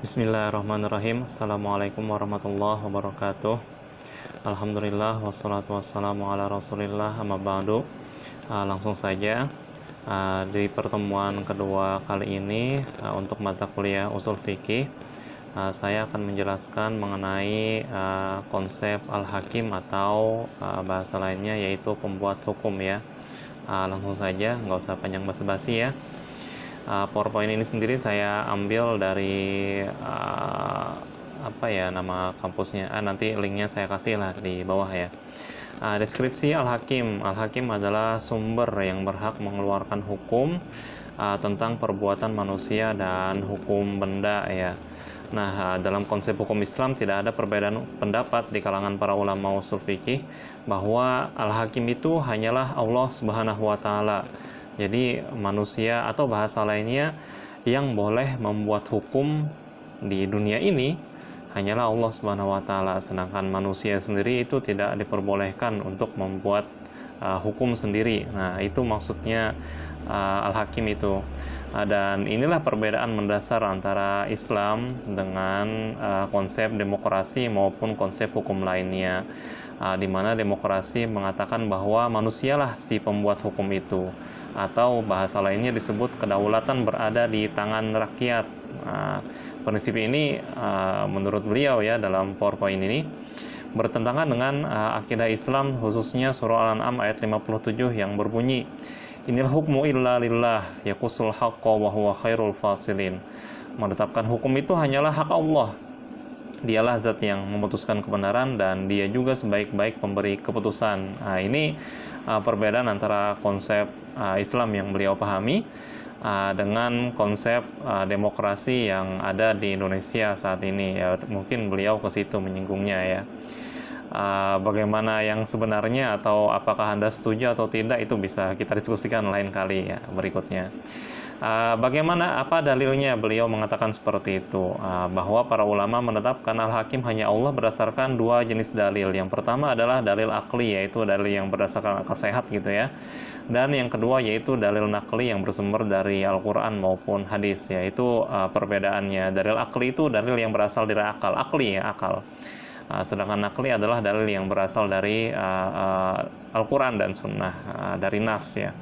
Bismillahirrahmanirrahim. Assalamualaikum warahmatullahi wabarakatuh. Alhamdulillah wassalatu wassalamu ala Rasulillah amma ba'du. Langsung saja di pertemuan kedua kali ini untuk mata kuliah usul fikih, saya akan menjelaskan mengenai konsep al-hakim atau bahasa lainnya yaitu pembuat hukum ya. Langsung saja, nggak usah panjang basa-basi ya. PowerPoint ini sendiri saya ambil dari nama kampusnya. Nanti linknya saya kasih lah di bawah ya. Deskripsi Al-Hakim. Al-Hakim adalah sumber yang berhak mengeluarkan hukum tentang perbuatan manusia dan hukum benda ya. Nah, dalam konsep hukum Islam tidak ada perbedaan pendapat di kalangan para ulama usul fikih bahwa Al-Hakim itu hanyalah Allah Subhanahu wa taala. Jadi manusia atau bahasa lainnya yang boleh membuat hukum di dunia ini hanyalah Allah Subhanahu wa taala, sedangkan manusia sendiri itu tidak diperbolehkan untuk membuat hukum sendiri. Nah, itu maksudnya Al-Hakim itu. Dan inilah perbedaan mendasar antara Islam dengan konsep demokrasi maupun konsep hukum lainnya. Di mana demokrasi mengatakan bahwa manusialah si pembuat hukum itu, atau bahasa lainnya disebut kedaulatan berada di tangan rakyat. Prinsip ini menurut beliau ya dalam PowerPoint ini bertentangan dengan akidah Islam, khususnya surah Al-An'am ayat 57 yang berbunyi, Inil hukmu illa lillah yaqusul haqqa wa huwa khairul fasilin. Menetapkan hukum itu hanyalah hak Allah. Dialah zat yang memutuskan kebenaran dan dia juga sebaik-baik pemberi keputusan. Ini perbedaan antara konsep Islam yang beliau pahami dengan konsep demokrasi yang ada di Indonesia saat ini. Ya, mungkin beliau ke situ menyinggungnya ya. Bagaimana yang sebenarnya atau apakah Anda setuju atau tidak itu bisa kita diskusikan lain kali ya berikutnya. Bagaimana apa dalilnya beliau mengatakan seperti itu, bahwa para ulama menetapkan al-hakim hanya Allah berdasarkan dua jenis dalil. Yang pertama adalah dalil akli, yaitu dalil yang berdasarkan akal sehat gitu ya, dan yang kedua yaitu dalil nakli yang bersumber dari Al-Quran maupun hadis, yaitu perbedaannya. Dalil akli itu dalil yang berasal dari akal, akli ya akal, sedangkan nakli adalah dalil yang berasal dari Al-Quran dan Sunnah, dari Nas ya.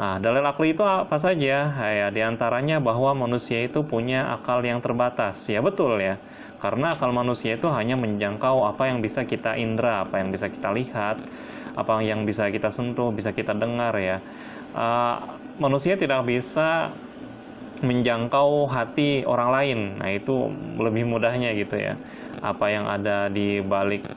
Dalil akli itu apa saja? Ya, diantaranya bahwa manusia itu punya akal yang terbatas. Ya betul ya, karena akal manusia itu hanya menjangkau apa yang bisa kita indra, apa yang bisa kita lihat, apa yang bisa kita sentuh, bisa kita dengar ya. Manusia tidak bisa menjangkau hati orang lain. Nah, itu lebih mudahnya gitu ya. Apa yang ada di balik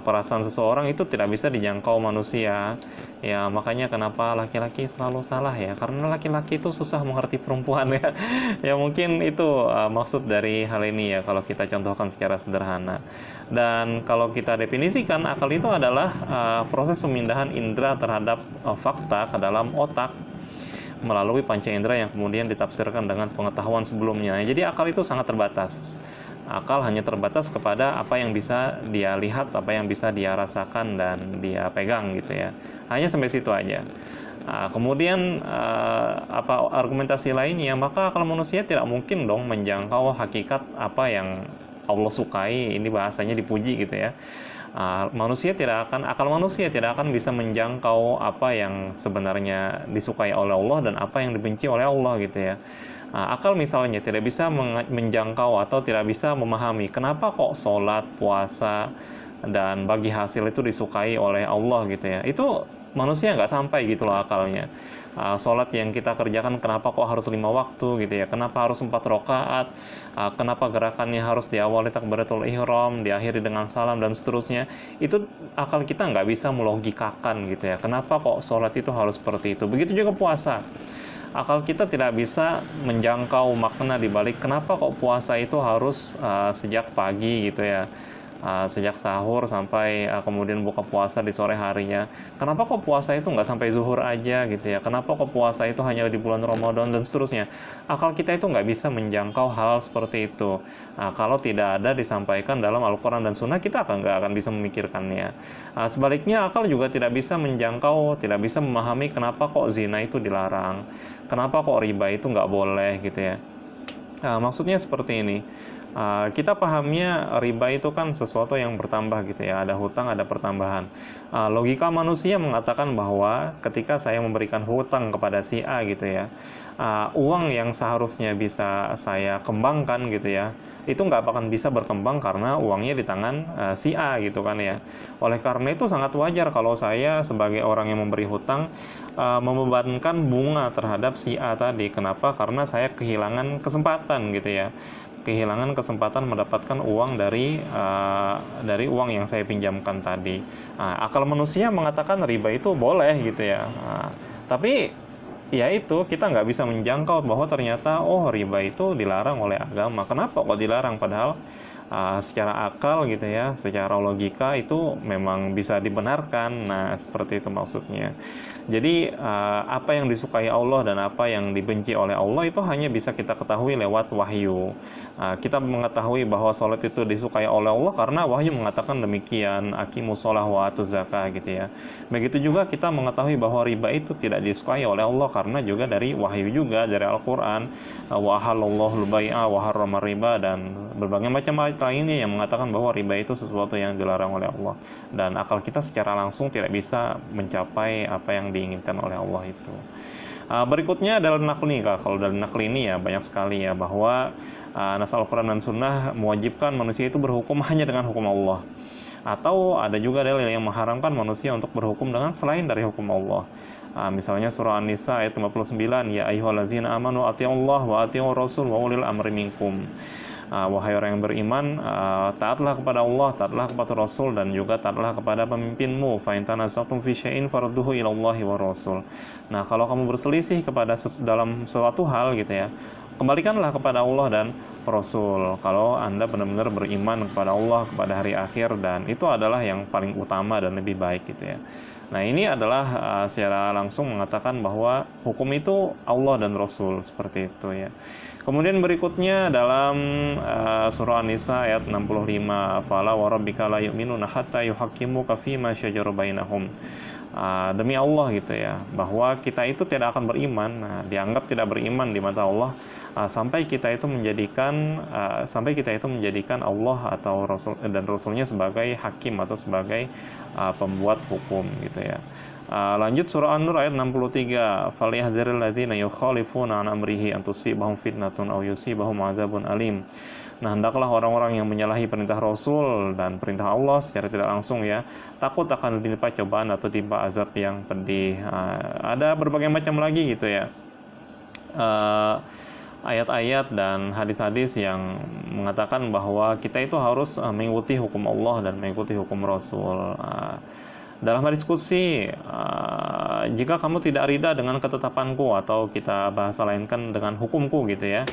perasaan seseorang itu tidak bisa dijangkau manusia. Ya, makanya kenapa laki-laki selalu salah ya. Karena laki-laki itu susah mengerti perempuan ya. Ya mungkin itu maksud dari hal ini ya kalau kita contohkan secara sederhana. Dan kalau kita definisikan, akal itu adalah proses pemindahan indera terhadap fakta ke dalam otak melalui panca indera yang kemudian ditafsirkan dengan pengetahuan sebelumnya. Jadi akal itu sangat terbatas. Akal hanya terbatas kepada apa yang bisa dia lihat, apa yang bisa dia rasakan dan dia pegang gitu ya. Hanya sampai situ aja. Kemudian apa argumentasi lainnya? Maka akal manusia tidak mungkin dong menjangkau hakikat apa yang Allah sukai. Ini bahasanya dipuji gitu ya. Akal manusia tidak akan bisa menjangkau apa yang sebenarnya disukai oleh Allah dan apa yang dibenci oleh Allah gitu ya. Akal misalnya tidak bisa menjangkau atau tidak bisa memahami kenapa kok sholat, puasa, dan bagi hasil itu disukai oleh Allah gitu ya. Itu manusia nggak sampai gitu loh akalnya. Sholat yang kita kerjakan kenapa kok harus 5 waktu gitu ya, kenapa harus 4 rakaat, kenapa gerakannya harus diawali takbiratul ihram, diakhiri dengan salam dan seterusnya. Itu akal kita nggak bisa melogikakan gitu ya, kenapa kok sholat itu harus seperti itu. Begitu juga puasa, akal kita tidak bisa menjangkau makna dibalik kenapa kok puasa itu harus sejak pagi gitu ya, sejak sahur sampai kemudian buka puasa di sore harinya. Kenapa kok puasa itu nggak sampai zuhur aja gitu ya? Kenapa kok puasa itu hanya di bulan Ramadan dan seterusnya? Akal kita itu nggak bisa menjangkau hal seperti itu. Kalau tidak ada disampaikan dalam Al-Quran dan Sunnah, kita nggak akan bisa memikirkannya. Sebaliknya, akal juga tidak bisa menjangkau, tidak bisa memahami kenapa kok zina itu dilarang, kenapa kok riba itu nggak boleh gitu ya. Maksudnya seperti ini, kita pahamnya riba itu kan sesuatu yang bertambah gitu ya, ada hutang, ada pertambahan. Logika manusia mengatakan bahwa ketika saya memberikan hutang kepada si A gitu ya, uang yang seharusnya bisa saya kembangkan gitu ya, itu nggak akan bisa berkembang karena uangnya di tangan si A gitu kan ya. Oleh karena itu sangat wajar kalau saya sebagai orang yang memberi hutang membebankan bunga terhadap si A tadi. Kenapa? Karena saya kehilangan kesempatan gitu ya, kehilangan kesempatan mendapatkan uang dari uang yang saya pinjamkan tadi. Akal manusia mengatakan riba itu boleh gitu ya, tapi ya itu kita nggak bisa menjangkau bahwa ternyata riba itu dilarang oleh agama. Kenapa kok dilarang, padahal secara akal gitu ya, secara logika itu memang bisa dibenarkan. Nah, seperti itu maksudnya. Jadi apa yang disukai Allah dan apa yang dibenci oleh Allah itu hanya bisa kita ketahui lewat wahyu. Kita mengetahui bahwa sholat itu disukai oleh Allah karena wahyu mengatakan demikian, aqimus sholah wa atuz zakah gitu ya. Begitu juga kita mengetahui bahwa riba itu tidak disukai oleh Allah karena juga dari wahyu juga, dari Al-Quran, wa ahallallahu al-bai'a wa harrama riba, dan berbagai macam ayat lainnya yang mengatakan bahwa riba itu sesuatu yang dilarang oleh Allah, dan akal kita secara langsung tidak bisa mencapai apa yang diinginkan oleh Allah itu. Berikutnya adalah nakli, Kak. Kalau dalam nakli ini ya banyak sekali ya, bahwa nas Al-Quran dan Sunnah mewajibkan manusia itu berhukum hanya dengan hukum Allah, atau ada juga dalil yang mengharamkan manusia untuk berhukum dengan selain dari hukum Allah. Misalnya surah An-Nisa ayat 59, ya ayyuhallazina amanu atti'ullaha wa atti'ur rasul wa ulil amri minkum. Wahai orang yang beriman, taatlah kepada Allah, taatlah kepada Rasul, dan juga taatlah kepada pemimpinmu. Fa in tanaza'tum fi syai'in farudduhu ila Allahi wa Rasul. Nah, kalau kamu berselisih dalam suatu hal gitu ya, kembalikanlah kepada Allah dan Rasul. Kalau Anda benar-benar beriman kepada Allah, kepada hari akhir, dan itu adalah yang paling utama dan lebih baik gitu ya. Nah, ini adalah secara langsung mengatakan bahwa hukum itu Allah dan Rasul, seperti itu ya. Kemudian berikutnya dalam surah An-Nisa ayat 65, fala wa rabbika la yu'minuna hatta yuhaqqimuka fima syajara bainahum. Demi Allah gitu ya, bahwa kita itu tidak akan beriman, dianggap tidak beriman di mata Allah sampai kita itu menjadikan Allah atau Rasul dan Rasulnya sebagai hakim atau sebagai pembuat hukum gitu ya. Lanjut surah An-Nur ayat 63, falyahdzaril ladzina yukhalifuna an amrihi an tusibahum fitnatun aw yusibahum adzabun alim. Nah, hendaklah orang-orang yang menyalahi perintah Rasul dan perintah Allah secara tidak langsung ya, takut akan ditimpa cobaan atau timpa azab yang pedih. Ada berbagai macam lagi gitu ya, ayat-ayat dan hadis-hadis yang mengatakan bahwa kita itu harus mengikuti hukum Allah dan mengikuti hukum Rasul. Dalam hadis qudsi, jika kamu tidak rida dengan ketetapanku, atau kita bahasa lainkan dengan hukumku gitu ya,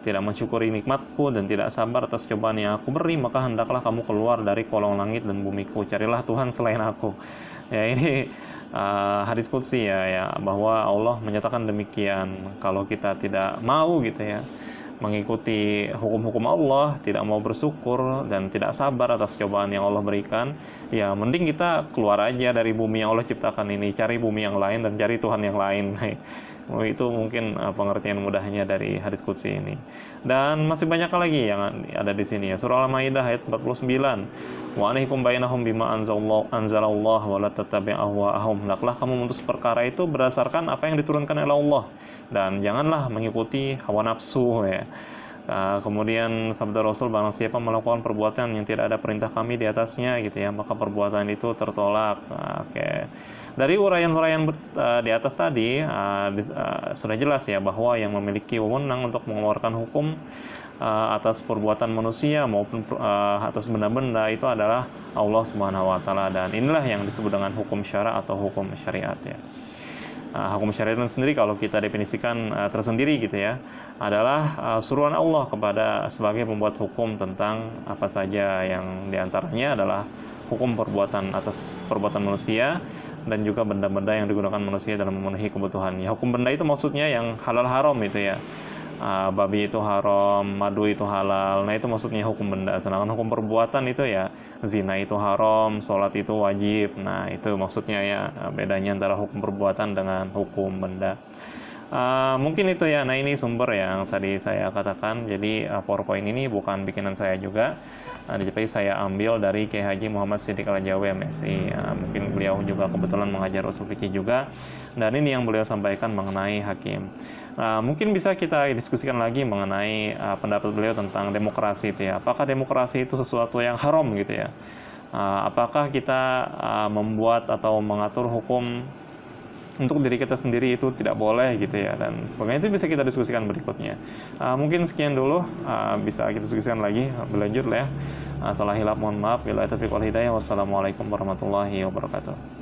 tidak mensyukuri nikmatku dan tidak sabar atas cobaan yang aku beri, maka hendaklah kamu keluar dari kolong langit dan bumiku, carilah Tuhan selain aku. Ya, ini hadis qudsi ya, bahwa Allah menyatakan demikian. Kalau kita tidak mau gitu ya mengikuti hukum-hukum Allah, tidak mau bersyukur dan tidak sabar atas cobaan yang Allah berikan, ya mending kita keluar aja dari bumi yang Allah ciptakan ini, cari bumi yang lain dan cari Tuhan yang lain. Itu mungkin pengertian mudahnya dari hadis qudsi ini. Dan masih banyak lagi yang ada di sini ya. Surah Al-Maidah ayat 49, wa anihkum bainahum bima anzalallah wa la tattabi' ahwa'ahum. Hendaklah kamu memutus perkara itu berdasarkan apa yang diturunkan oleh Allah, dan janganlah mengikuti hawa nafsu ya. Kemudian sabda Rasul, barang siapa melakukan perbuatan yang tidak ada perintah kami di atasnya gitu ya, maka perbuatan itu tertolak. Oke. Dari uraian-uraian di atas tadi sudah jelas ya bahwa yang memiliki wewenang untuk mengeluarkan hukum atas perbuatan manusia maupun atas benda-benda itu adalah Allah Subhanahu wa taala, dan inilah yang disebut dengan hukum syara atau hukum syariat ya. Hukum syariat sendiri kalau kita definisikan tersendiri gitu ya, adalah suruhan Allah kepada sebagai pembuat hukum tentang apa saja yang diantaranya adalah hukum perbuatan atas perbuatan manusia dan juga benda-benda yang digunakan manusia dalam memenuhi kebutuhannya. Hukum benda itu maksudnya yang halal haram itu ya. Babi itu haram, madu itu halal. Nah, itu maksudnya hukum benda. Sedangkan hukum perbuatan itu ya, zina itu haram, sholat itu wajib. Nah, itu maksudnya ya, bedanya antara hukum perbuatan dengan hukum benda. Mungkin itu ya. Nah, ini sumber yang tadi saya katakan. Jadi PowerPoint ini bukan bikinan saya juga, tapi saya ambil dari Kiai Haji Muhammad Siddiq Al-Jawi MSI. Mungkin beliau juga kebetulan mengajar usul fikih juga, dan ini yang beliau sampaikan mengenai hakim. Mungkin bisa kita diskusikan lagi mengenai pendapat beliau tentang demokrasi itu ya. Apakah demokrasi itu sesuatu yang haram gitu ya? Apakah kita membuat atau mengatur hukum untuk diri kita sendiri itu tidak boleh gitu ya, dan sebagainya, itu bisa kita diskusikan berikutnya. Mungkin sekian dulu, bisa kita diskusikan lagi berlanjut lah ya. Salah hilaf mohon maaf. Bila taufiq wal hidayah. Wassalamualaikum warahmatullahi wabarakatuh.